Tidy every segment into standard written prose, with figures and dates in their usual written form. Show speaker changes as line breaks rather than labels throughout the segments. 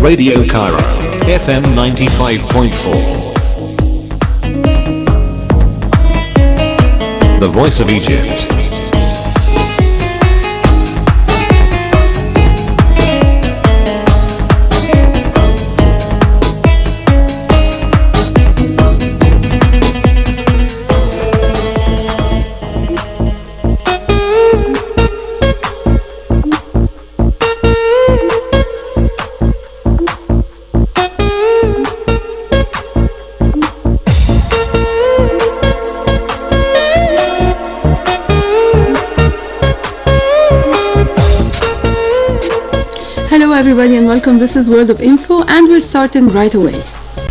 Radio Cairo, FM 95.4. The Voice of Egypt.
Everybody and welcome. This is World of Info and we're starting right away.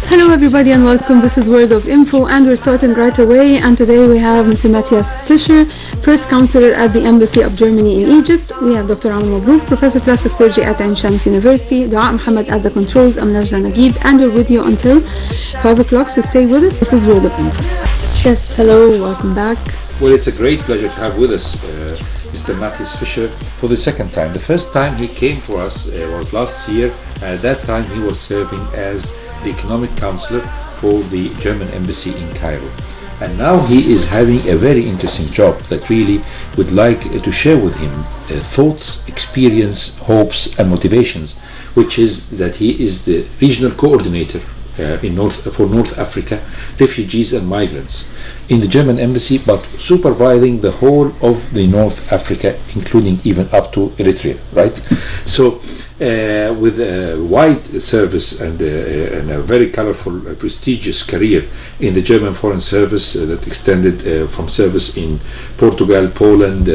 Hello everybody and welcome. This is World of Info and we're starting right away. And today we have Mr. Mathias Fischer, first counselor at the Embassy of Germany in Egypt. We have Dr. Mabrouk, Professor of Plastic Surgery at Ain Shams University. Dua Muhammad at the controls. I'm Najla Naguib and we're with you until 5 o'clock. So stay with us. This is World of Info. Yes, hello, welcome back.
Well, it's a great pleasure to have with us Mr. Mathias Fischer for the second time. The first time he came for us was last year. At that time he was serving as the economic counselor for the German embassy in Cairo. And now he is having a very interesting job that really would like to share with him thoughts, experience, hopes and motivations, which is that he is the regional coordinator for North Africa, refugees and migrants in the German embassy, but supervising the whole of the North Africa, including even up to Eritrea, right? So with a wide service and a very colorful, prestigious career in the German Foreign Service that extended from service in Portugal, Poland,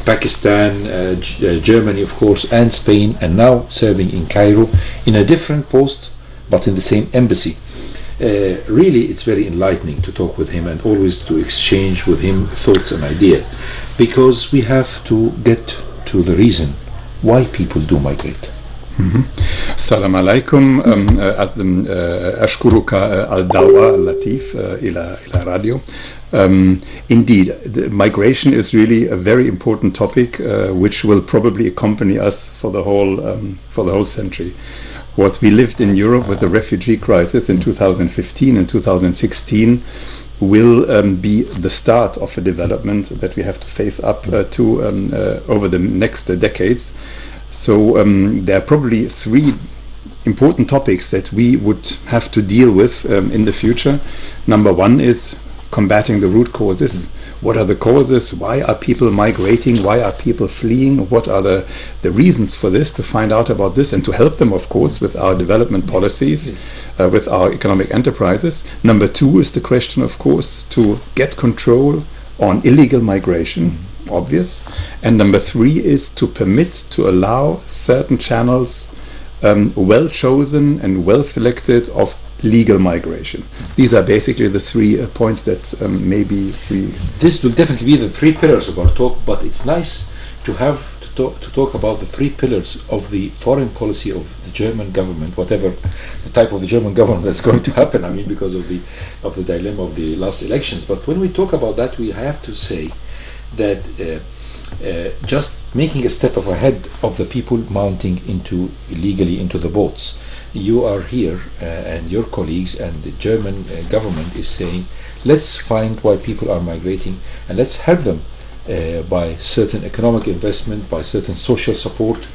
Pakistan, Germany of course, and Spain, and now serving in Cairo in a different post but in the same embassy. Really it's very enlightening to talk with him and always to exchange with him thoughts and ideas, because we have to get to the reason why people do migrate.
السلام عليكم. أشكرك على الدعوة اللطيف إلى راديو. Indeed, the migration is really a very important topic which will probably accompany us for the whole century. What we lived in Europe with the refugee crisis in 2015 and 2016 will be the start of a development that we have to face up to over the next decades. So there are probably three important topics that we would have to deal with in the future. Number one is combating the root causes. What are the causes? Why are people migrating? Why are people fleeing? What are the reasons for this? To find out about this and to help them, of course, with our development policies, with our economic enterprises. Number two is the question, of course, to get control on illegal migration, obvious. And number three is to to allow certain channels, well chosen and well selected, of legal migration. These are basically the 3 points that maybe we...
This will definitely be the 3 pillars of our talk, but it's nice to have to talk about the 3 pillars of the foreign policy of the German government, whatever the type of the German government that's going to happen, I mean, because of the dilemma of the last elections. But when we talk about that, we have to say that just making a step ahead of the people mounting illegally into the boats. You are here and your colleagues and the German government is saying, let's find why people are migrating and let's help them by certain economic investment, by certain social support,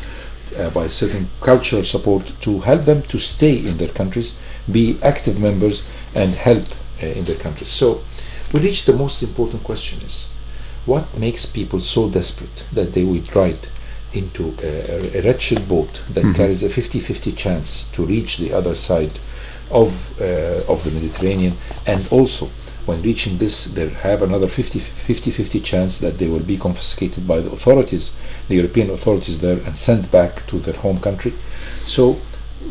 by certain cultural support, to help them to stay in their countries, be active members and help in their countries. So we reach the most important question is, what makes people so desperate that they would ride into a wretched boat that carries a 50-50 chance to reach the other side of the Mediterranean, and also when reaching this they have another 50-50 chance that they will be confiscated by the authorities, the European authorities there, and sent back to their home country. So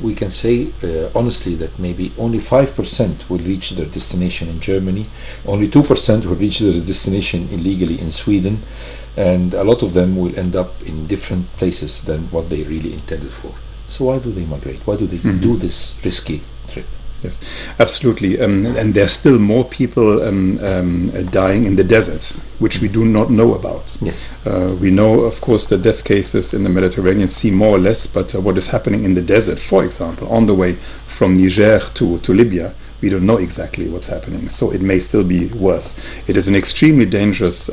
we can say honestly that maybe only 5% will reach their destination in Germany, only 2% will reach their destination illegally in Sweden, and a lot of them will end up in different places than what they really intended for. So why do they migrate? Why do they do this risky trip?
Yes, absolutely. And there's still more people dying in the desert, which we do not know about.
Yes.
We know, of course, the death cases in the Mediterranean Sea more or less, but what is happening in the desert, for example, on the way from Niger to Libya, we don't know exactly what's happening. So it may still be worse. It is an extremely dangerous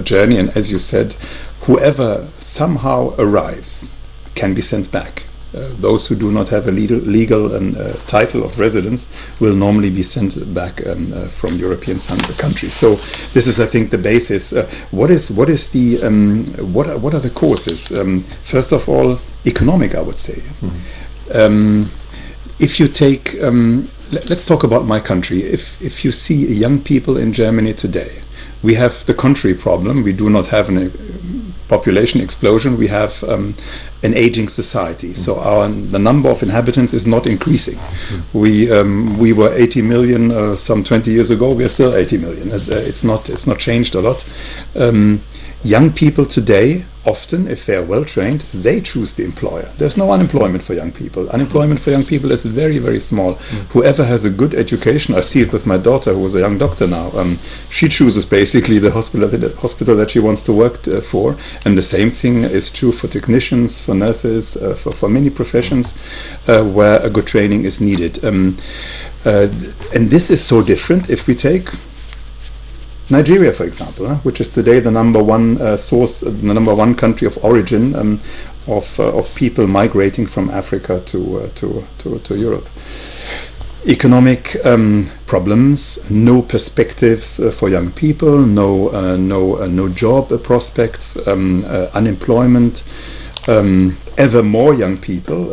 journey, and as you said, whoever somehow arrives can be sent back. Those who do not have a legal title of residence will normally be sent back from European countries. So this is, I think, the basis. What are the causes? First of all, economic, I would say. If you take, let's talk about my country. If you see young people in Germany today, we have the contrary problem. We do not have a population explosion. We have an aging society. So the number of inhabitants is not increasing. We were 80 million some 20 years ago. We are still 80 million. It's not changed a lot. Young people today, often, if they are well trained, they choose the employer. There's no unemployment for young people. Unemployment for young people is very, very small. Whoever has a good education, I see it with my daughter, who is a young doctor now. She chooses basically the hospital that she wants to work for, and the same thing is true for technicians, for nurses, for many professions where a good training is needed. And this is so different if we take Nigeria, for example, which is today the number one source, the number one country of origin of people migrating from Africa to Europe. Economic problems, no perspectives for young people, no job prospects, unemployment. Ever more young people,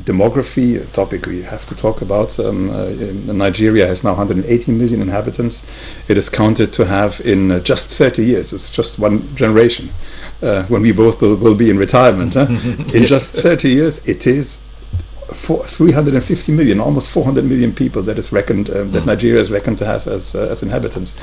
demography, a topic we have to talk about. Nigeria has now 180 million inhabitants. It is counted to have in just 30 years, it's just one generation, when we both will be in retirement. In just 30 years, it is 350 million, almost 400 million people that is reckoned, that Nigeria is reckoned to have as inhabitants.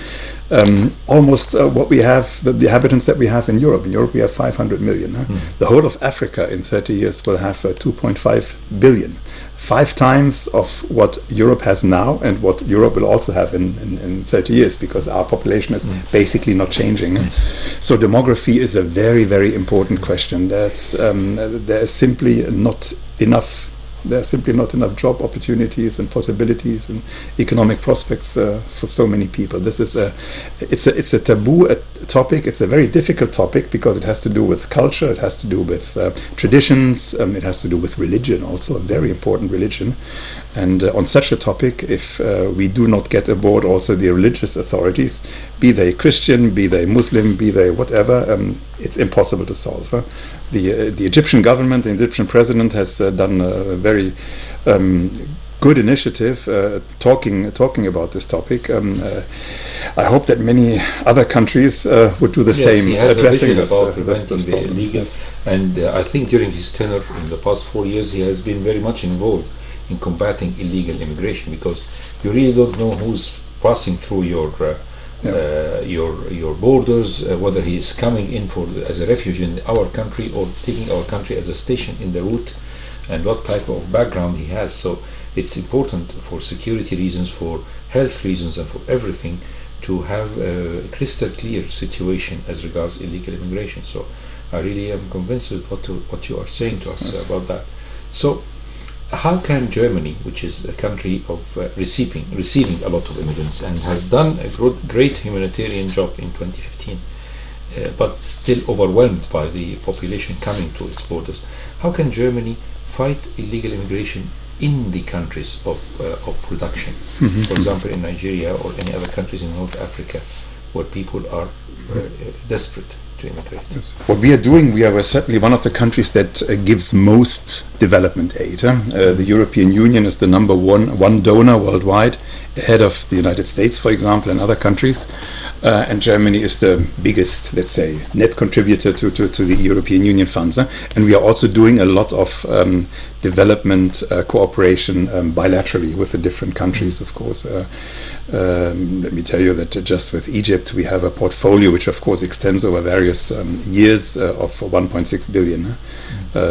Almost what we have, the inhabitants that we have in Europe. In Europe we have 500 million. The whole of Africa in 30 years will have 2.5 billion. 5 times of what Europe has now and what Europe will also have in 30 years, because our population is basically not changing. So demography is a very, very important question. There is simply not enough. There are simply not enough job opportunities and possibilities and economic prospects for so many people. This is it's a taboo topic. It's a very difficult topic because it has to do with culture, it has to do with traditions, it has to do with religion, also a very important religion. And on such a topic, if we do not get aboard also the religious authorities, be they Christian, be they Muslim, be they whatever, it's impossible to solve. The Egyptian government, the Egyptian president has done a very good initiative talking about this topic. I hope that many other countries would do the same,
he has
addressing
a vision about
this
preventing the
problem.
illegal.
Yes.
And I think during his tenure in the past 4 years, he has been very much involved in combating illegal immigration, because you really don't know who's passing through your borders, whether he is coming in as a refugee in our country or taking our country as a station in the route, and what type of background he has. So it's important for security reasons, for health reasons, and for everything to have a crystal clear situation as regards illegal immigration. So I really am convinced with what you are saying to us about that. So how can Germany, which is a country of receiving a lot of immigrants and has done a great humanitarian job in 2015, but still overwhelmed by the population coming to its borders, how can Germany fight illegal immigration in the countries of production? For example, in Nigeria or any other countries in North Africa, where people are desperate to immigrate.
Yes. What we are doing, we are certainly one of the countries that gives most development aid. The European Union is the number one donor worldwide, ahead of the United States, for example, and other countries. and Germany is the biggest, let's say, net contributor to the European Union funds. And we are also doing a lot of development cooperation bilaterally with the different countries, of course. Let me tell you that just with Egypt we have a portfolio which of course extends over various years of 1.6 billion.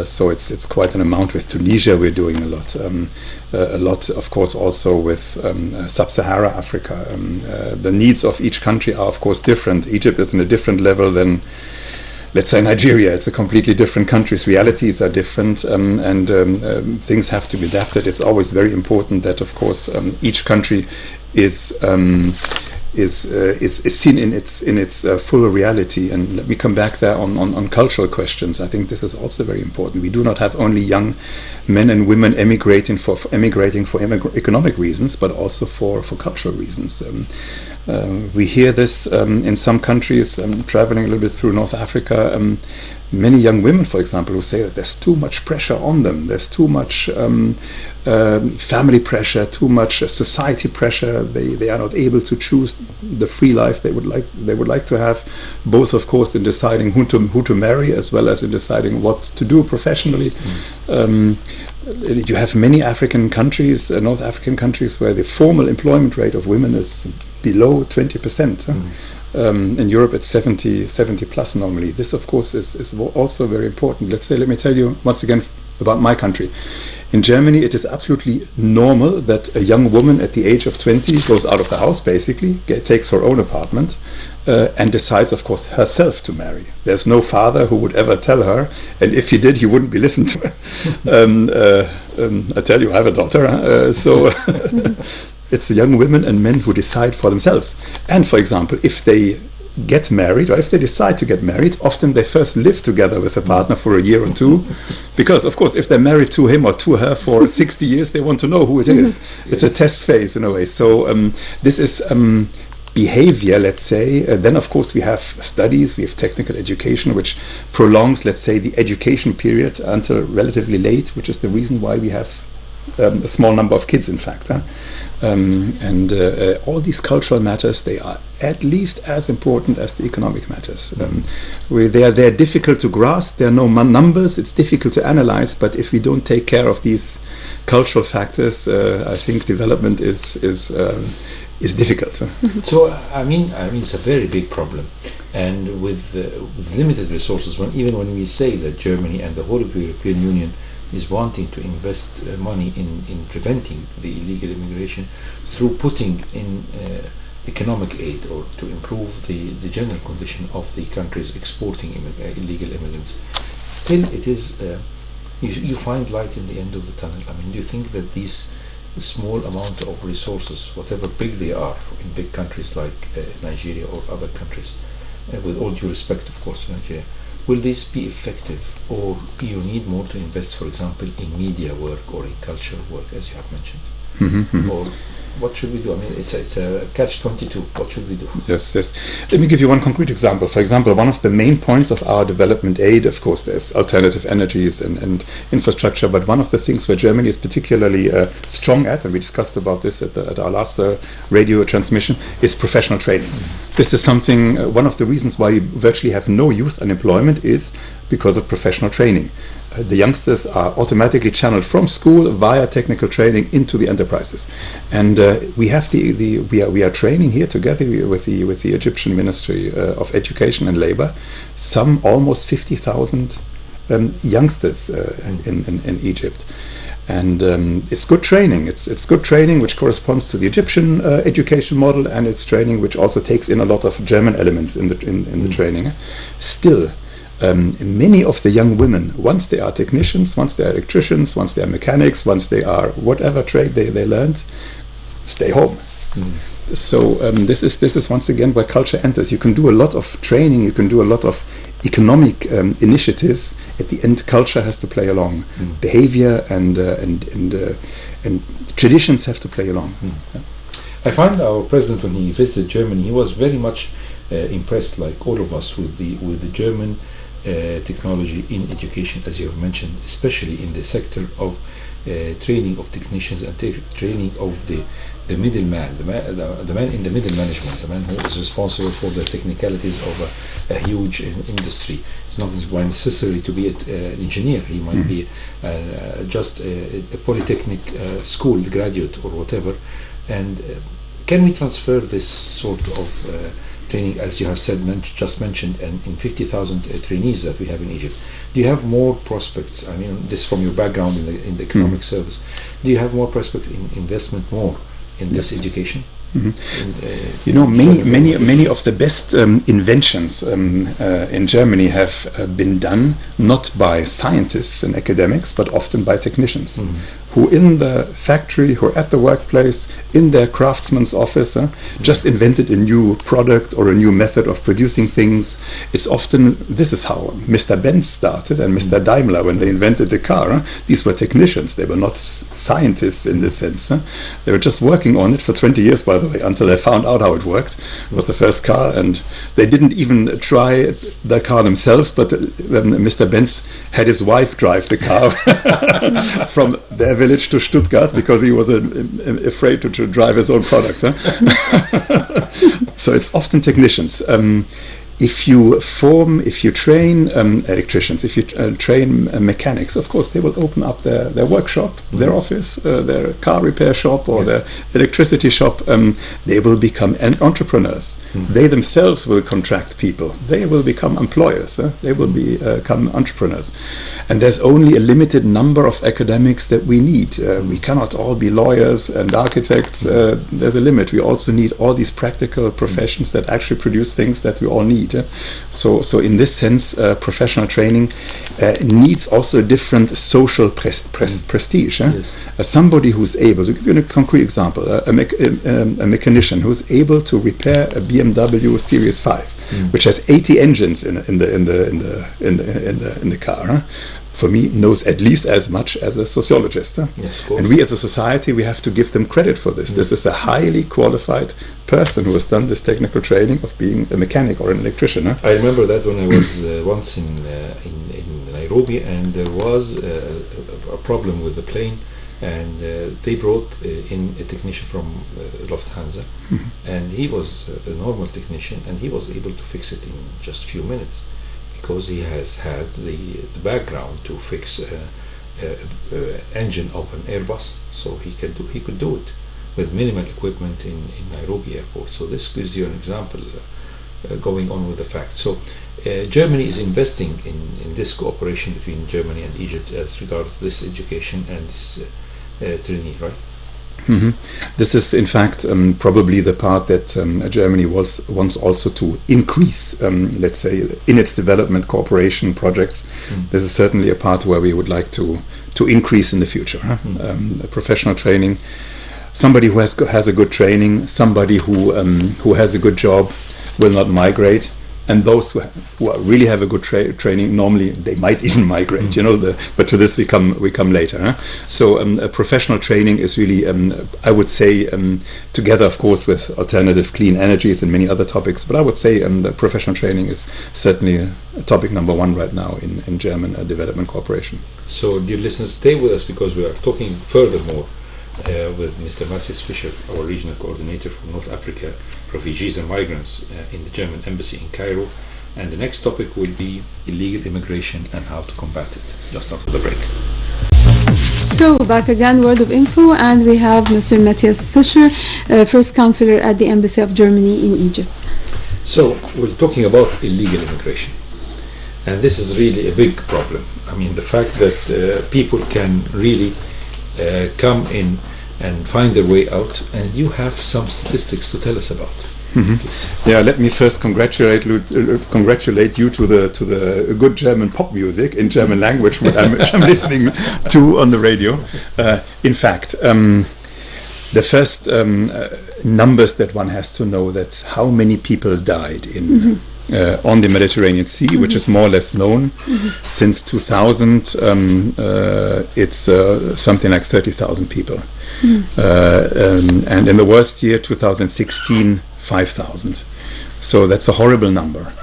So it's quite an amount. With Tunisia we're doing a lot of course also with Sub-Sahara Africa. The needs of each country are of course different. Egypt is in a different level than, let's say, Nigeria. It's a completely different country. Realities are different, and things have to be adapted. It's always very important that, of course, each country is seen in its full reality. And let me come back there on cultural questions. I think this is also very important. We do not have only young men and women emigrating for economic reasons, but also for cultural reasons. We hear this in some countries. Traveling a little bit through North Africa, many young women, for example, who say that there's too much pressure on them. There's too much family pressure, too much society pressure. They are not able to choose the free life they would like to have, both, of course, in deciding who to marry as well as in deciding what to do professionally. You have many African countries, North African countries, where the formal employment rate of women is below 20%. In Europe it's 70 plus normally. This of course is also very important. Let me tell you once again about my country. In Germany it is absolutely normal that a young woman at the age of 20 goes out of the house, basically takes her own apartment, and decides of course herself to marry. There's no father who would ever tell her, and if he did he wouldn't be listened to. I tell you, I have a daughter, so it's the young women and men who decide for themselves. And for example, if they get married, or if they decide to get married, often they first live together with a partner for a year or two, because of course if they're married to him or to her for 60 years, they want to know who it is. It's a test phase in a way. So this is behavior, let's say. Then of course we have studies, we have technical education, which prolongs, let's say, the education period until relatively late, which is the reason why we have a small number of kids, in fact. All these cultural matters, they are at least as important as the economic matters. They're difficult to grasp. There are no numbers. It's difficult to analyze. But if we don't take care of these cultural factors, I think development is difficult.
So I mean, it's a very big problem. And with limited resources, even when we say that Germany and the whole of the European Union is wanting to invest money in preventing the illegal immigration through putting in economic aid, or to improve the general condition of the countries exporting illegal immigrants, still it is you find light in the end of the tunnel. I mean, do you think that these small amount of resources, whatever big they are, in big countries like Nigeria or other countries, with all due respect of course to Nigeria, will this be effective, or you need more to invest, for example, in media work or in cultural work, as you have mentioned? Or what should we do? I mean, it's a catch-22. What should we do?
Yes. Let me give you one concrete example. For example, one of the main points of our development aid, of course, there's alternative energies and infrastructure, but one of the things where Germany is particularly strong at, and we discussed about this at our last radio transmission, is professional training. This is something, one of the reasons why we virtually have no youth unemployment is because of professional training. The youngsters are automatically channeled from school via technical training into the enterprises, and we have we are training here together with the Egyptian Ministry of Education and Labor some almost 50,000 youngsters in Egypt, and it's good training. It's good training which corresponds to the Egyptian education model, and it's training which also takes in a lot of German elements in the training. Still, many of the young women, once they are technicians, once they are electricians, once they are mechanics, once they are whatever trade they learned, stay home. So this is once again where culture enters. You can do a lot of training, you can do a lot of economic initiatives. At the end, culture has to play along. Behavior and traditions have to play along.
I find our president, when he visited Germany, he was very much impressed, like all of us, with the German technology in education, as you have mentioned, especially in the sector of training of technicians and training of the the middleman, the man in the middle management, the man who is responsible for the technicalities of a huge industry. It's not necessarily to be an engineer. He might be just a polytechnic school graduate or whatever. And can we transfer this sort of training, as you have said, just mentioned, and in 50,000 trainees that we have in Egypt? Do you have more prospects? I mean, this from your background in the economic service. Do you have more prospect in investment more in this education?
You know, many of the best inventions in Germany have been done not by scientists and academics, but often by technicians who in the factory, who are at the workplace, in their craftsman's office, just invented a new product or a new method of producing things. It's often, this is how Mr. Benz started and Mr. Daimler, when they invented the car, these were technicians. They were not scientists in this sense. They were just working on it for 20 years, by the way, until they found out how it worked. It was the first car, and they didn't even try the car themselves, but Mr. Benz had his wife drive the car from their village to Stuttgart because he was afraid to drive his own product. So it's often technicians. If you train electricians, if you train mechanics, of course they will open up their workshop, their office, their car repair shop, or their electricity shop. They will become entrepreneurs. They themselves will contract people. They will become employers. They will become entrepreneurs. And there's only a limited number of academics that we need. We cannot all be lawyers and architects. There's a limit. We also need all these practical professions that actually produce things that we all need. So in this sense, professional training needs also a different social prestige.
Yes.
Somebody who's able, to give you a concrete example, a mechanician who's able to repair a BMW Series 5, which has 80 engines in the car. For me, knows at least as much as a sociologist.
Yes,
and we as a society, we have to give them credit for this. This is a highly qualified person who has done this technical training of being a mechanic or an electrician.
I remember that when I was once in Nairobi, and there was a problem with the plane, and they brought in a technician from Lufthansa, and he was a normal technician, and he was able to fix it in just a few minutes, because he has had the background to fix engine of an Airbus, so he could do it with minimal equipment in Nairobi airport. So this gives you an example going on with the facts. So Germany is investing in this cooperation between Germany and Egypt as regards this education and this trainee, right?
This is in fact probably the part that Germany wants also to increase, let's say, in its development cooperation projects. This is certainly a part where we would like to increase in the future. Professional training, somebody who has a good training, somebody who has a good job will not migrate. And those who really have a good training, normally they might even migrate, but to this we come later. So professional training is really, I would say, together of course with alternative clean energies and many other topics, but I would say the professional training is certainly topic number one right now in German development cooperation.
So dear listeners, stay with us, because we are talking furthermore with Mr. Mathias Fischer, our regional coordinator for North Africa, refugees and migrants in the German embassy in Cairo, and the next topic will be illegal immigration and how to combat it, just after the break.
So back again, World of Info, and we have Mr. Mathias Fischer, first counselor at the embassy of Germany in Egypt.
So we're talking about illegal immigration, and this is really a big problem. I mean, the fact that people can really come in and find their way out, and you have some statistics to tell us about.
Yeah, let me first congratulate you to the good German pop music in German language, which I'm listening to on the radio. In fact, the first numbers that one has to know, that how many people died in on the Mediterranean Sea, which is more or less known. Since 2000, it's something like 30,000 people. And in the worst year, 2016, 5,000. So that's a horrible number.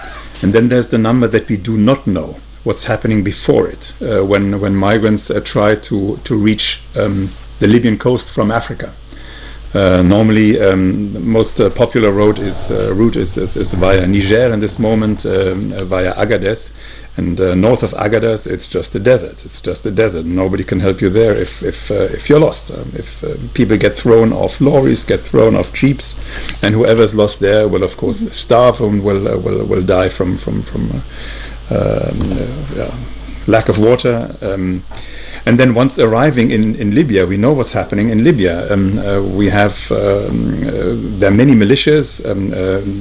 And then there's the number that we do not know, what's happening before it, when migrants try to reach the Libyan coast from Africa. Normally, the most popular route is via Niger in this moment, via Agadez, and north of Agadez, it's just a desert. It's just a desert. Nobody can help you there if you're lost. If people get thrown off lorries, get thrown off jeeps, and whoever's lost there will, of course, starve and will die from lack of water. And then once arriving in Libya, we know what's happening in Libya. We have there are many militias.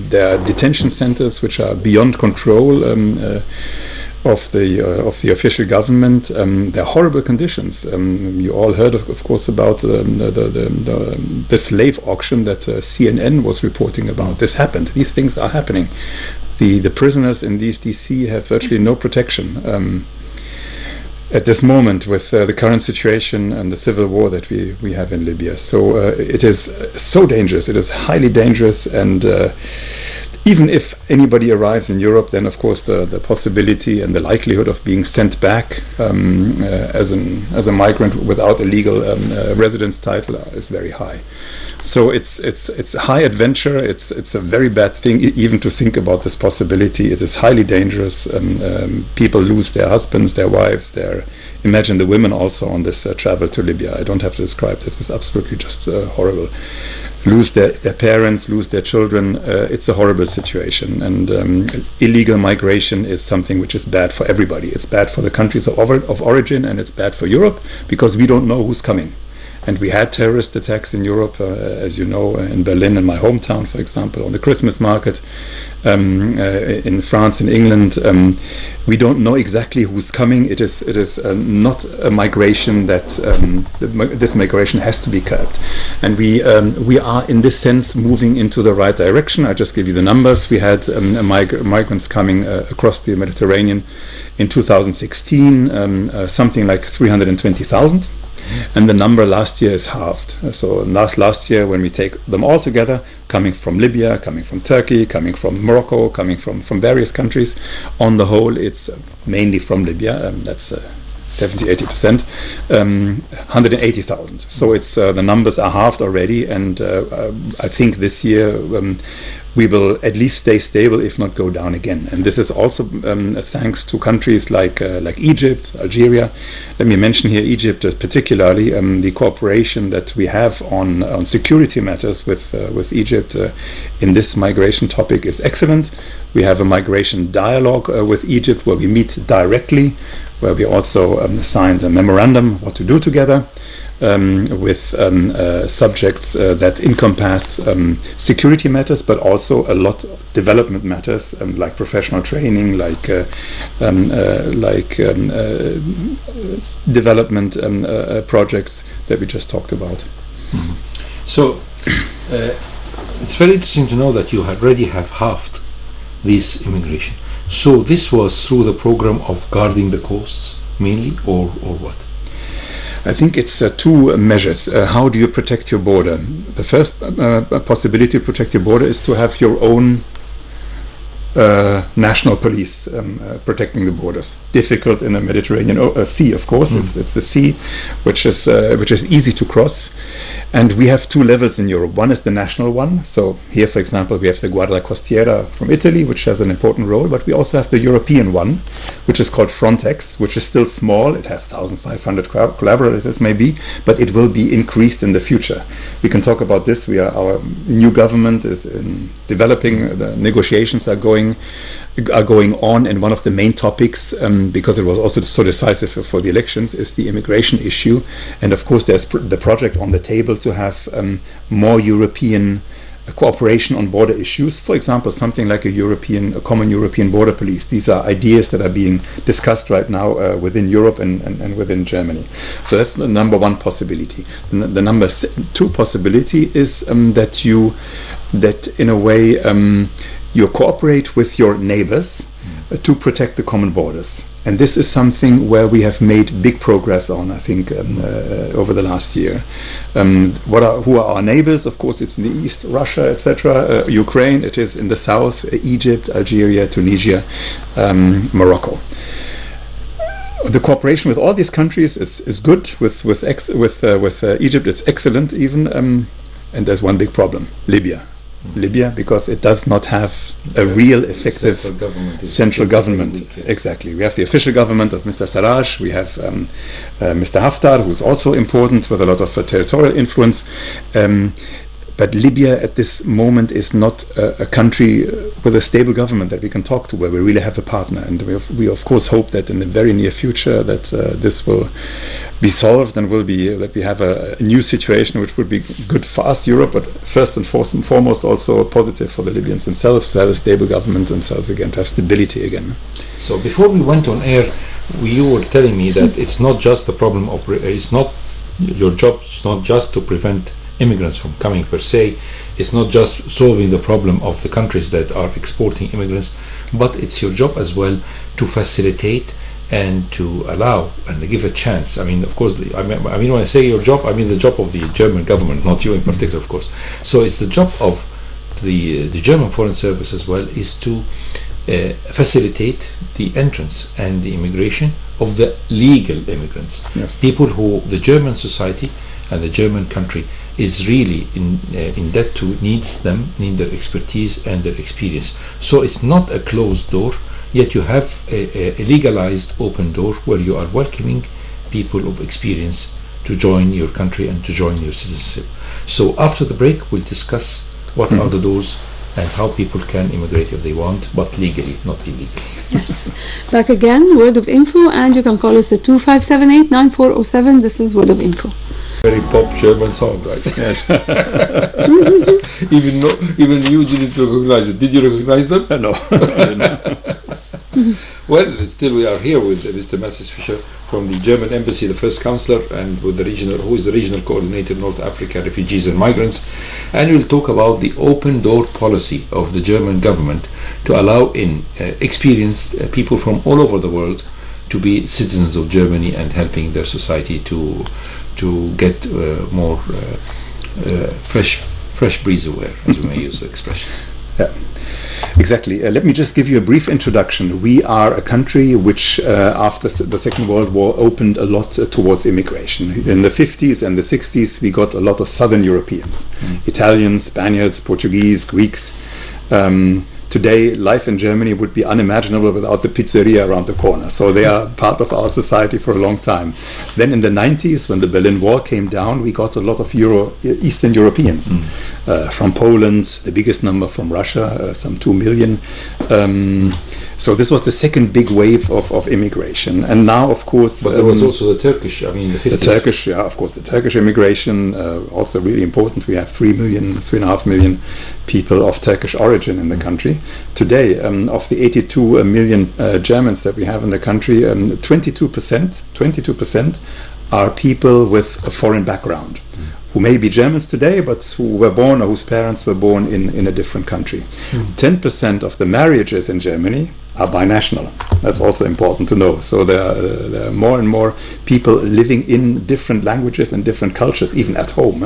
There are detention centers which are beyond control of the official government. There are horrible conditions. You all heard, of course, about the slave auction that CNN was reporting about. This happened. These things are happening. The prisoners in these DC have virtually no protection. At this moment, with the current situation and the civil war that we have in Libya. So it is so dangerous, it is highly dangerous, and even if anybody arrives in Europe, then of course the possibility and the likelihood of being sent back as a migrant without a legal residence title is very high. So it's a high adventure. It's a very bad thing even to think about this possibility. It is highly dangerous. People lose their husbands, their wives, imagine the women also on this travel to Libya. I don't have to describe this. It's absolutely just horrible. Lose their parents, lose their children. It's a horrible situation, and illegal migration is something which is bad for everybody. It's bad for the countries of origin, and it's bad for Europe because we don't know who's coming. And we had terrorist attacks in Europe, as you know, in Berlin, in my hometown, for example, on the Christmas market, in France, in England. We don't know exactly who's coming. It is not a migration that this migration has to be curbed, and we are in this sense moving into the right direction. I just give you the numbers. We had migrants coming across the Mediterranean in 2016, something like 320,000. And the number last year is halved. So last year, when we take them all together, coming from Libya, coming from Turkey, coming from Morocco, coming from various countries, on the whole, it's mainly from Libya. That's 70-80%, 180,000. So it's the numbers are halved already, and I think this year we will at least stay stable, if not go down again. And this is also thanks to countries like Egypt, Algeria. Let me mention here Egypt particularly. The cooperation that we have on security matters with Egypt in this migration topic is excellent. We have a migration dialogue with Egypt where we meet directly, where we also signed a memorandum what to do together. With subjects that encompass security matters, but also a lot of development matters, like professional training, like development projects that we just talked about.
Mm-hmm. So it's very interesting to know that you already have halved this immigration. So this was through the program of guarding the coasts mainly, or what?
I think it's two measures. How do you protect your border? The first possibility to protect your border is to have your own national police protecting the borders. Difficult in the Mediterranean Sea, of course. It's the sea which is easy to cross, and we have two levels in Europe. One is the national one. So here, for example, we have the Guardia Costiera from Italy, which has an important role, but we also have the European one, which is called Frontex, which is still small. It has 1,500 collaborators maybe, but it will be increased in the future. We can talk about this. Our new government is developing. The negotiations are going on, and one of the main topics, because it was also so decisive for the elections, is the immigration issue. And of course there's the project on the table to have more European cooperation on border issues. For example, something like a common European border police. These are ideas that are being discussed right now within Europe and within Germany. So that's the number one possibility. The number two possibility is that in a way you cooperate with your neighbors to protect the common borders. And this is something where we have made big progress on, I think, over the last year. Who are our neighbors? Of course, it's in the east, Russia, etc. Ukraine. It is in the south, Egypt, Algeria, Tunisia, Morocco. The cooperation with all these countries is good. With Egypt, it's excellent even. and there's one big problem: Libya. Libya, because it does not have a real effective central government. Exactly. We have the official government of Mr. Sarraj. We have Mr. Haftar, who's also important with a lot of territorial influence. But Libya at this moment is not a country with a stable government that we can talk to, where we really have a partner. And we of course hope that in the very near future that this will be solved and that we have a new situation which would be good for us, Europe, but first and foremost also positive for the Libyans themselves, to have a stable government themselves again, to have stability again.
So before we went on air, you were telling me that it's not just the problem of, it's not your job, it's not just to prevent immigrants from coming per se, it's not just solving the problem of the countries that are exporting immigrants, but it's your job as well to facilitate and to allow and give a chance. I mean, of course, I mean when I say your job, I mean the job of the German government, not you in particular, of course. So it's the job of the German Foreign Service as well, is to facilitate the entrance and the immigration of the legal immigrants,
yes.
People who the German society and the German country is really in debt to, needs their expertise and their experience. So it's not a closed door, yet you have a legalized open door where you are welcoming people of experience to join your country and to join your citizenship. So after the break, we'll discuss what are the doors and how people can immigrate if they want, but legally, not illegally.
Yes. Back again, Word of Info, and you can call us at 2578-9407. This is Word of Info.
Very pop German song, right?
Yes.
even you didn't recognize it. Did you recognize them?
No.
Well, still we are here with Mr. Mathias Fischer from the German Embassy, the first counselor, and with who is the regional coordinator North Africa, refugees and migrants. And we'll talk about the open door policy of the German government to allow in experienced people from all over the world to be citizens of Germany and helping their society to get more fresh breeze aware, as we may use the expression.
Yeah. Exactly. Let me just give you a brief introduction. We are a country which, after the Second World War, opened a lot towards immigration. In the 50s and the 60s, we got a lot of Southern Europeans, Italians, Spaniards, Portuguese, Greeks. Today, life in Germany would be unimaginable without the pizzeria around the corner. So they are part of our society for a long time. Then in the 90s, when the Berlin Wall came down, we got a lot of Eastern Europeans from Poland, the biggest number from Russia, some 2 million. So this was the second big wave of immigration. And now, of course...
But there was also the Turkish, I mean, the 50s.
The Turkish, yeah, of course, the Turkish immigration, also really important. We have 3.5 million people of Turkish origin in the country. Today, of the 82 million Germans that we have in the country, 22% are people with a foreign background, who may be Germans today, but who were born or whose parents were born in a different country. 10% of the marriages in Germany are binational. That's also important to know. So there are more and more people living in different languages and different cultures, even at home.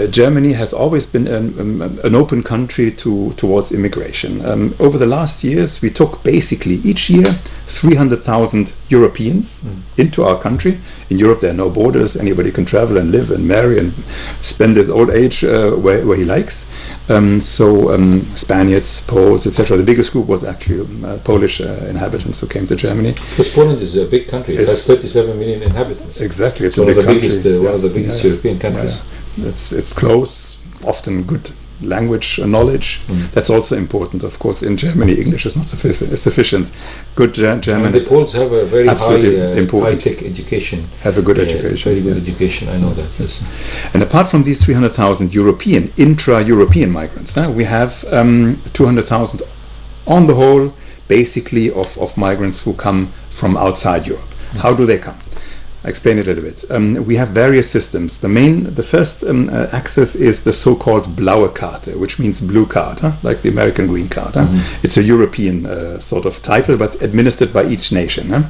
Germany has always been an open country towards immigration. Over the last years, we took basically each year 300,000 Europeans into our country. In Europe, there are no borders. Anybody can travel and live and marry and spend his old age where he likes. Spaniards, Poles, etc. The biggest group was actually Polish inhabitants who came to Germany.
Because Poland is a big country. It has 37 million inhabitants.
Exactly, it's
one
a big country.
One of the biggest European countries.
Yeah. It's close, often good language knowledge. That's also important, of course. In Germany, English is not sufficient. Good German.
And the Poles have a very high-tech education.
Have a good education.
Very good education. I know that. Yes.
And apart from these 300,000 intra-European migrants, we have 200,000 on the whole, basically, of migrants who come from outside Europe. How do they come? I explain it a little bit. We have various systems. The first access is the so-called blaue Karte, which means blue card, like the American green card. It's a European sort of title, but administered by each nation.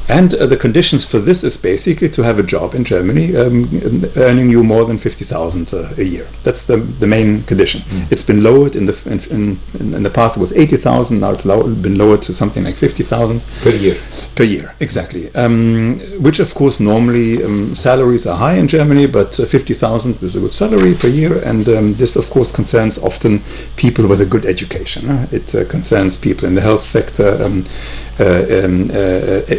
And the conditions for this is basically to have a job in Germany earning you more than 50,000 a year. That's the main condition. It's been lowered in the past. It was 80,000. Now it's been lowered to something like 50,000
per year.
Per year, exactly. Which of course normally salaries are high in Germany, but 50,000 is a good salary per year. And this of course concerns often people with a good education. It concerns people in the health sector.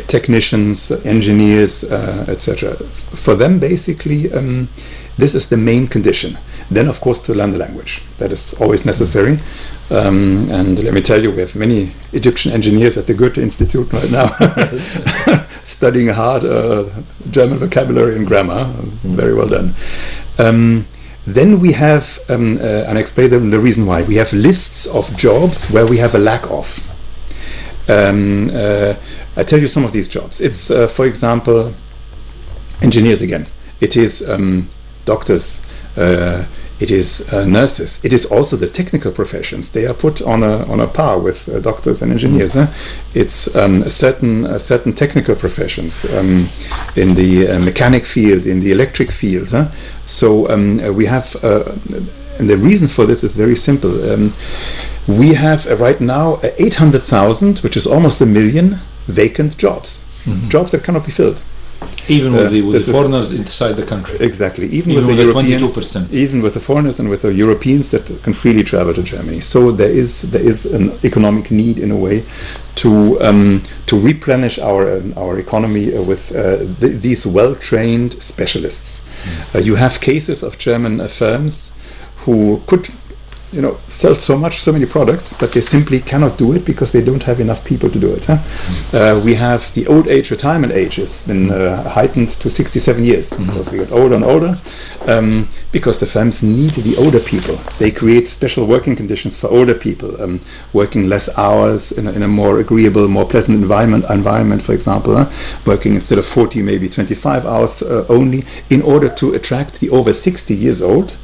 Technicians, engineers, etc. For them, basically, this is the main condition. Then, of course, to learn the language. That is always necessary. And let me tell you, we have many Egyptian engineers at the Goethe Institute right now studying hard German vocabulary and grammar. Very well done. Then we have, and I explain the reason why. We have lists of jobs where we have a lack of. I tell you some of these jobs. It's, for example, engineers again. It is doctors. It is nurses. It is also the technical professions. They are put on a par with doctors and engineers. It's certain technical professions in the mechanic field, in the electric field. So we have, and the reason for this is very simple. We have right now 800,000, which is almost 1 million, vacant jobs. Jobs that cannot be filled.
Even with the foreigners inside the country.
Exactly. Even with the Europeans, 22%. Even with the foreigners and with the Europeans that can freely travel to Germany. So there is an economic need in a way to replenish our economy with these well-trained specialists. You have cases of German firms who could sell so many products, but they simply cannot do it because they don't have enough people to do it. We have the old age retirement age has been heightened to 67 years because we get older and older, because the firms need the older people. They create special working conditions for older people, working less hours in a more agreeable, more pleasant environment, for example, working instead of 40, maybe 25 hours only, in order to attract the over 60 years old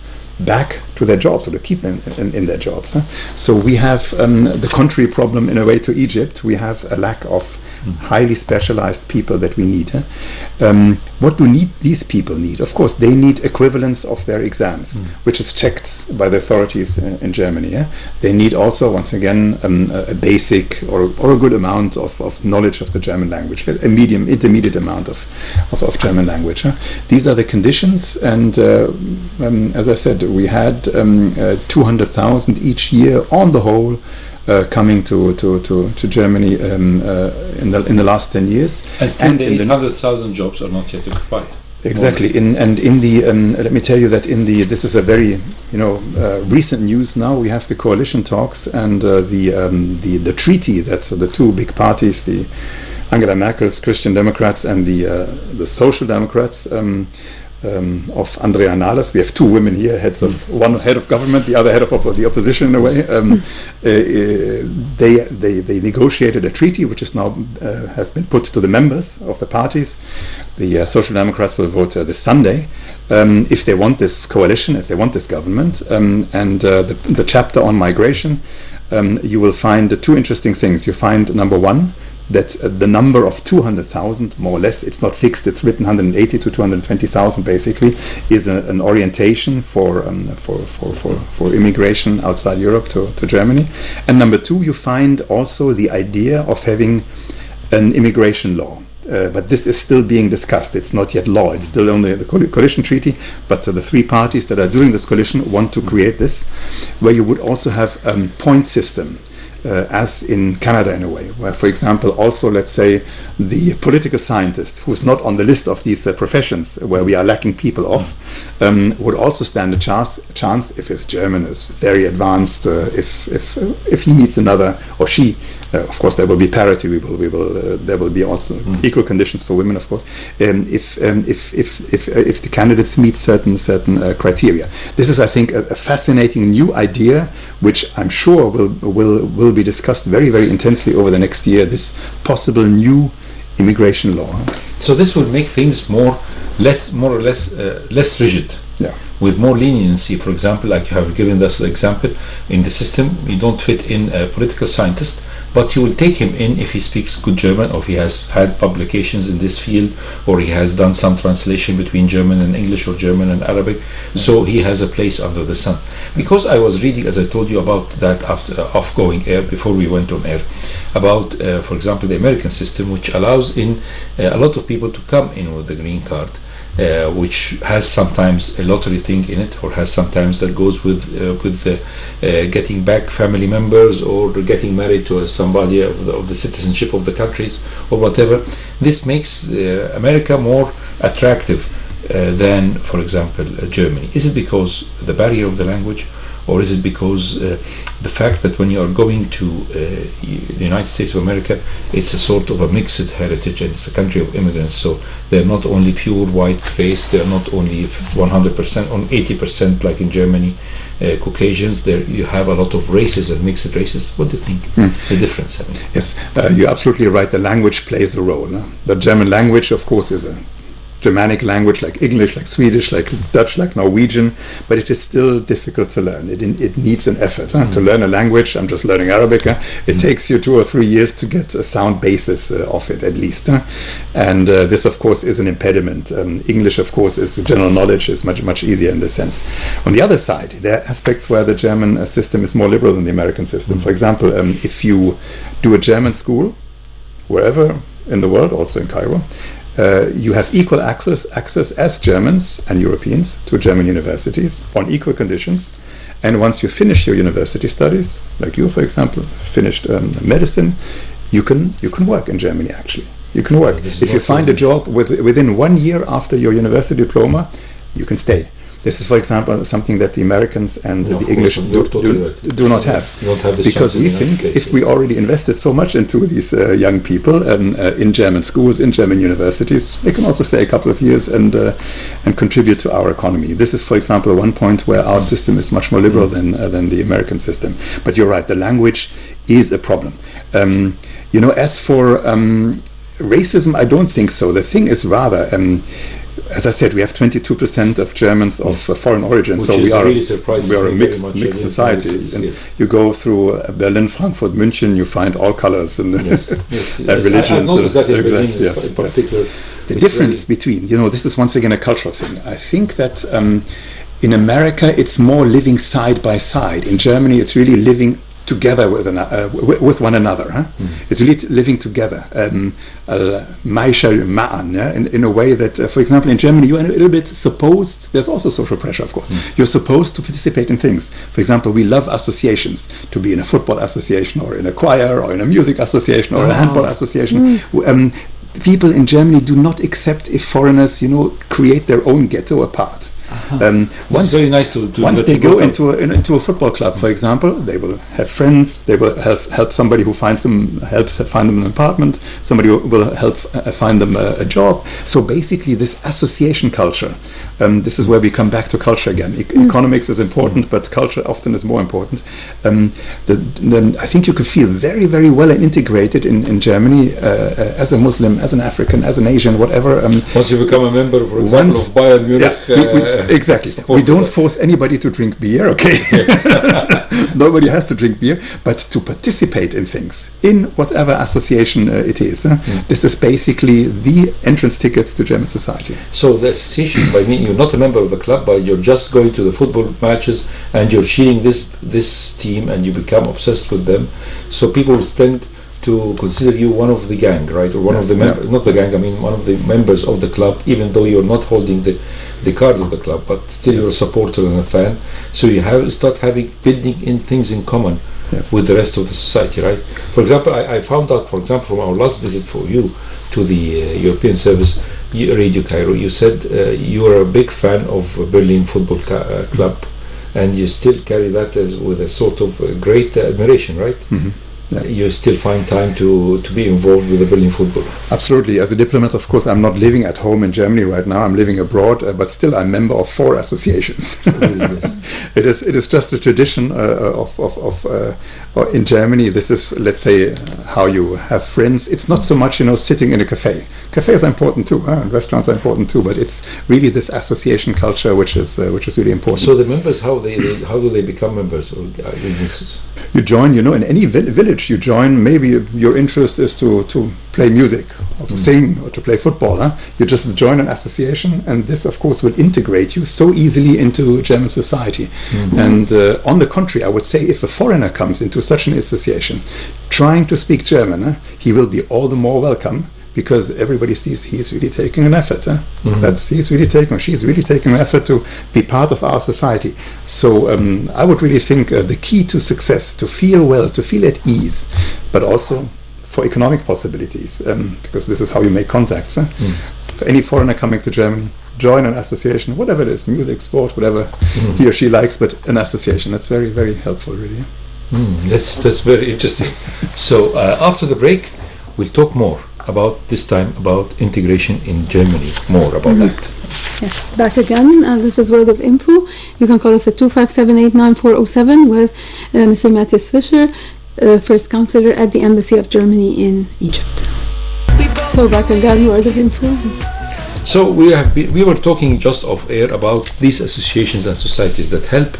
back to their jobs, or to keep them in their jobs. So we have the contrary problem in a way to Egypt. We have a lack of highly specialized people that we need. What do these people need? Of course, they need equivalence of their exams, which is checked by the authorities in Germany. They need also, once again, a basic or a good amount of knowledge of the German language, a intermediate amount of German language. These are the conditions, and as I said, we had 200,000 each year on the whole coming to Germany in the last 10 years.
And still 800,000 jobs are not yet occupied.
Exactly. Let me tell you that this is a very recent news now. We have the coalition talks and the treaty that the two big parties, the Angela Merkel's Christian Democrats and the Social Democrats, of Andrea Nahles. We have two women here, one head of government, the other head of the opposition in a way. They negotiated a treaty which is now has been put to the members of the parties. The Social Democrats will vote this Sunday if they want this coalition, if they want this government. And the chapter on migration, you will find two interesting things. You find, number one, that the number of 200,000, more or less, it's not fixed, it's written 180 to 220,000 basically, is an orientation for immigration outside Europe to Germany. And number two, you find also the idea of having an immigration law. But this is still being discussed. It's not yet law. It's still only the coalition treaty. But the three parties that are doing this coalition want to create this, where you would also have a point system. As in Canada in a way, where, for example, also, let's say, the political scientist who's not on the list of these professions where we are lacking people of, would also stand a chance if his German is very advanced, if he meets another, or she, of course there will be parity, there will be also equal conditions for women, of course, if the candidates meet certain criteria. This is, I think, a fascinating new idea, which I'm sure will be discussed very, very intensely over the next year, this possible new immigration law.
So this will make things more or less rigid.
Yeah.
With more leniency. For example, like you have given us the example, in the system you don't fit in a political scientist, but you will take him in if he speaks good German, or if he has had publications in this field, or he has done some translation between German and English or German and Arabic. So he has a place under the sun. Because I was reading, as I told you, about that after off-going air, before we went on air, about, for example, the American system, which allows in a lot of people to come in with the green card. Which has sometimes a lottery thing in it, or has sometimes that goes with getting back family members, or getting married to somebody of the citizenship of the countries, or whatever. This makes America more attractive than, for example, Germany. Is it because the barrier of the language, or is it because the fact that when you are going to the United States of America, it's a sort of a mixed heritage, and it's a country of immigrants, so they're not only pure white race, they're not only 100% or 80% like in Germany, Caucasians. There you have a lot of races and mixed races. What do you think the difference? I mean?
Yes, you're absolutely right. The language plays a role. No? The German language, of course, is a Germanic language, like English, like Swedish, like Dutch, like Norwegian, but it is still difficult to learn. It needs an effort. To learn a language, I'm just learning Arabic, it takes you 2 or 3 years to get a sound basis of it, at least. And this, of course, is an impediment. English, of course, is general knowledge, is much easier in this sense. On the other side, there are aspects where the German system is more liberal than the American system. For example, if you do a German school, wherever in the world, also in Cairo, you have equal access as Germans and Europeans to German universities on equal conditions. And once you finish your university studies, like you, for example, finished medicine, you can work in Germany. Actually, you can work. If you find a job within 1 year after your university diploma, you can stay. This is, for example, something that the Americans and the English do not have. Because we think if we already invested so much into these young people in German schools, in German universities, they can also stay a couple of years and contribute to our economy. This is, for example, one point where our system is much more liberal than the American system. But you're right, the language is a problem. As for racism, I don't think so. The thing is rather... as I said, we have 22% of Germans of foreign origin,
which
so we are
a
mixed society. And you go through Berlin, Frankfurt, München, you find all colors and religions.
I noticed that in Berlin,
yes,
in particular.
The difference between, this is once again a cultural thing. I think that in America it's more living side by side. In Germany it's really living together with one another. It's really living together. In a way that, for example, in Germany, you're a little bit supposed, there's also social pressure, of course. You're supposed to participate in things. For example, we love associations, to be in a football association or in a choir or in a music association or a handball association. People in Germany do not accept if foreigners, create their own ghetto apart.
Once very nice to
once they go into a football club, for example, they will have friends. They will help somebody who helps find them an apartment. Somebody will help find them a job. So basically, this association culture. This is where we come back to culture again. Economics is important, but culture often is more important. I think you could feel very, very well integrated in Germany as a Muslim, as an African, as an Asian, whatever.
Once you become a member, for example, of Bayern Munich.
Exactly. We don't force anybody to drink beer, okay? Nobody has to drink beer, but to participate in things, in whatever association it is. This is basically the entrance ticket to German society.
So the association, by meaning you're not a member of the club, but you're just going to the football matches and you're cheering this team and you become obsessed with them. So people tend to consider you one of the gang, right? Or one of the not the gang, I mean one of the members of the club, even though you're not holding the card of the club, but still you're a supporter and a fan. So you start building in things in common with the rest of the society, right? For example, I found out, for example, from our last visit for you to the European Service, Radio Cairo, you said you are a big fan of Berlin Football Club, and you still carry that with a sort of great admiration, right? You still find time to be involved with the Berlin football.
Absolutely. As a diplomat, of course, I'm not living at home in Germany right now. I'm living abroad, but still I'm member of 4 associations. It is just a tradition in Germany. This is, let's say, how you have friends. It's not so much, sitting in a cafe. Cafes are important too, and restaurants are important too. But it's really this association culture which is really important.
So the members, how do they become members?
You join, in any village. You join. Maybe your interest is to play music, or to sing, or to play football. You just join an association, and this, of course, will integrate you so easily into German society. And on the contrary, I would say, if a foreigner comes into such an association, trying to speak German, he will be all the more welcome, because everybody sees he's really taking an effort. She's really taking an effort to be part of our society. So I would really think the key to success, to feel well, to feel at ease, but also for economic possibilities, because this is how you make contacts. For any foreigner coming to Germany, join an association, whatever it is, music, sport, whatever he or she likes, but an association. That's very, very helpful, really.
That's very interesting. So after the break, we'll talk more about integration in Germany, more about that.
Yes, back again. This is World of Info. You can call us at 257-89407 with Mr. Mathias Fischer, First Counselor at the Embassy of Germany in Egypt. So back again, World of Info.
So we were talking just off air about these associations and societies that help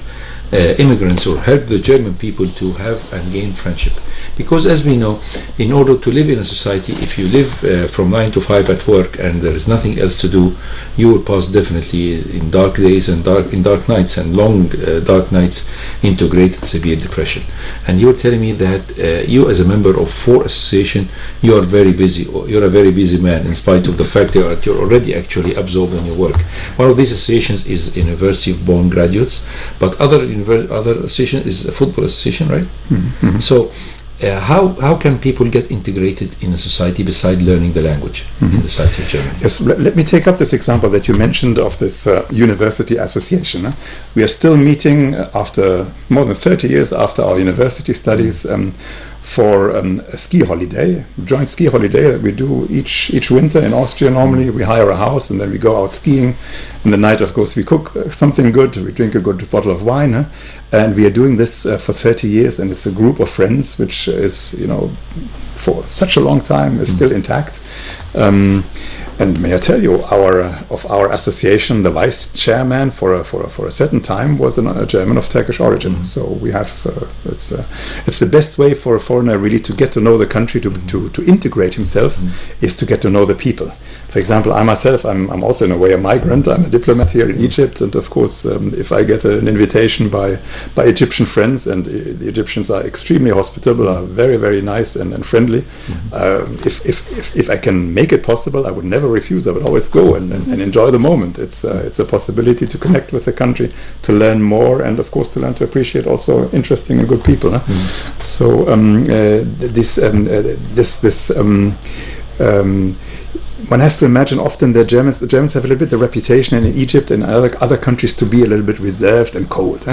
immigrants or help the German people to have and gain friendship. Because as we know, in order to live in a society, if you live from 9 to 5 at work and there is nothing else to do, you will pass definitely in dark days and dark nights and long dark nights into great and severe depression. And you're telling me that you, as a member of 4 associations, you are very busy. You're a very busy man, in spite of the fact that you're already actually absorbed in your work. One of these associations is University of Bonn graduates, but other association is a football association, right? So how can people get integrated in a society beside learning the language in the society of Germany?
Yes, let me take up this example that you mentioned of this university association. We are still meeting after more than 30 years after our university studies for a ski holiday, joint ski holiday that we do each winter in Austria. Normally we hire a house and then we go out skiing. In the night, of course, we cook something good, we drink a good bottle of wine, and we are doing this for 30 years, and it's a group of friends which is, for such a long time is still intact. And may I tell you, our association, the vice chairman for a certain time was a German of Turkish origin. So we have it's the best way for a foreigner really to get to know the country, to integrate himself, is to get to know the people. For example, I myself, I'm also in a way a migrant. I'm a diplomat here in Egypt, and of course, if I get an invitation by Egyptian friends, and the Egyptians are extremely hospitable, are very, very nice and friendly. If I can make it possible, I would never refuse. I would always go and enjoy the moment. It's a possibility to connect with the country, to learn more, and of course to learn to appreciate also interesting and good people. So one has to imagine often the Germans have a little bit the reputation in Egypt and other countries to be a little bit reserved and cold.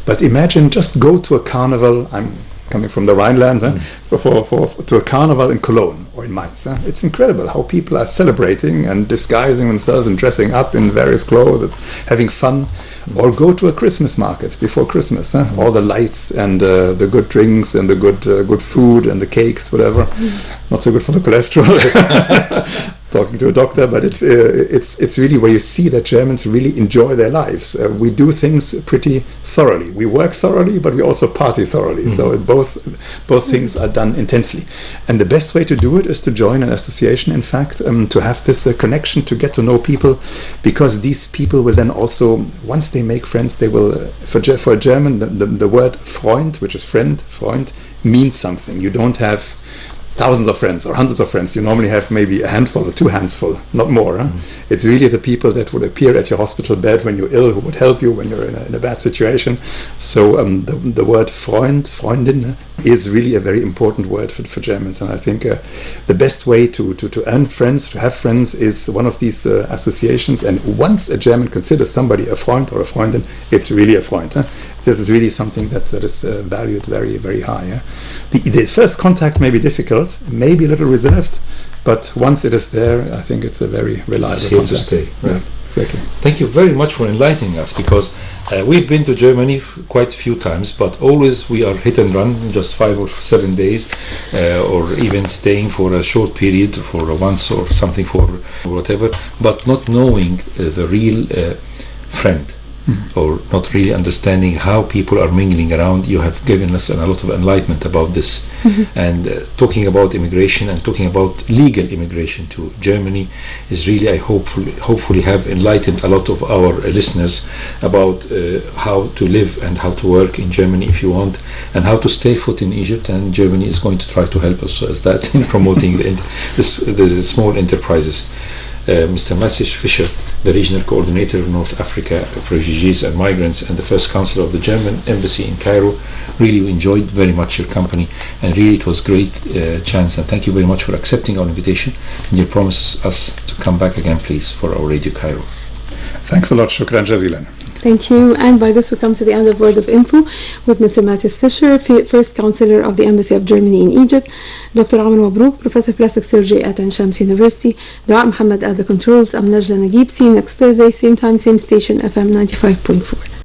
But imagine, just go to a carnival. I'm coming from the Rhineland, to a carnival in Cologne or in Mainz. It's incredible how people are celebrating and disguising themselves and dressing up in various clothes. It's having fun. Or go to a Christmas market before Christmas. All the lights and the good drinks and the good food and the cakes, whatever. Not so good for the cholesterol. Talking to a doctor, but it's really where you see that Germans really enjoy their lives. We do things pretty thoroughly. We work thoroughly, but we also party thoroughly. So both things are done intensely. And the best way to do it is to join an association, in fact, to have this connection, to get to know people, because these people will then also, once they make friends, they will, for a German, the word Freund, which is friend, Freund, means something. You don't have thousands of friends or hundreds of friends. You normally have maybe a handful or 2 handsful, not more. It's really the people that would appear at your hospital bed when you're ill, who would help you when you're in a bad situation. So the word Freund, Freundin, is really a very important word for Germans. And I think the best way to earn friends, to have friends, is one of these associations. And once a German considers somebody a Freund or a Freundin, it's really a Freund. This is really something that is valued very, very high. The first contact may be difficult, maybe a little reserved, but once it is there, I think it's a very reliable contact.
It's here to stay. Right.
Exactly.
Thank you very much for enlightening us, because we've been to Germany quite a few times, but always we are hit and run, just 5 or 7 days, or even staying for a short period for once or something for whatever, but not knowing the real friend. Or not really understanding how people are mingling around. You have given us a lot of enlightenment about this, and talking about immigration and talking about legal immigration to Germany is really, I hopefully have enlightened a lot of our listeners about how to live and how to work in Germany if you want, and how to stay put in Egypt, and Germany is going to try to help us as that in promoting the small enterprises. Mr. Mathias Fischer, the Regional Coordinator of North Africa for Refugees and Migrants and the First Counsellor of the German Embassy in Cairo, really enjoyed very much your company, and really it was great chance, and thank you very much for accepting our invitation, and you promise us to come back again, please, for our Radio Cairo.
Thanks a lot. Shukran jazilan.
Thank you. And by this we come to the end of Word of Info with Mr. Mathias Fischer, First Counselor of the Embassy of Germany in Egypt, Dr. Amr Mabrouk, Professor of Plastic Surgery at Ain Shams University, Dua Muhammad at the controls. I'm Najla Naguib. See you next Thursday, same time, same station, FM 95.4.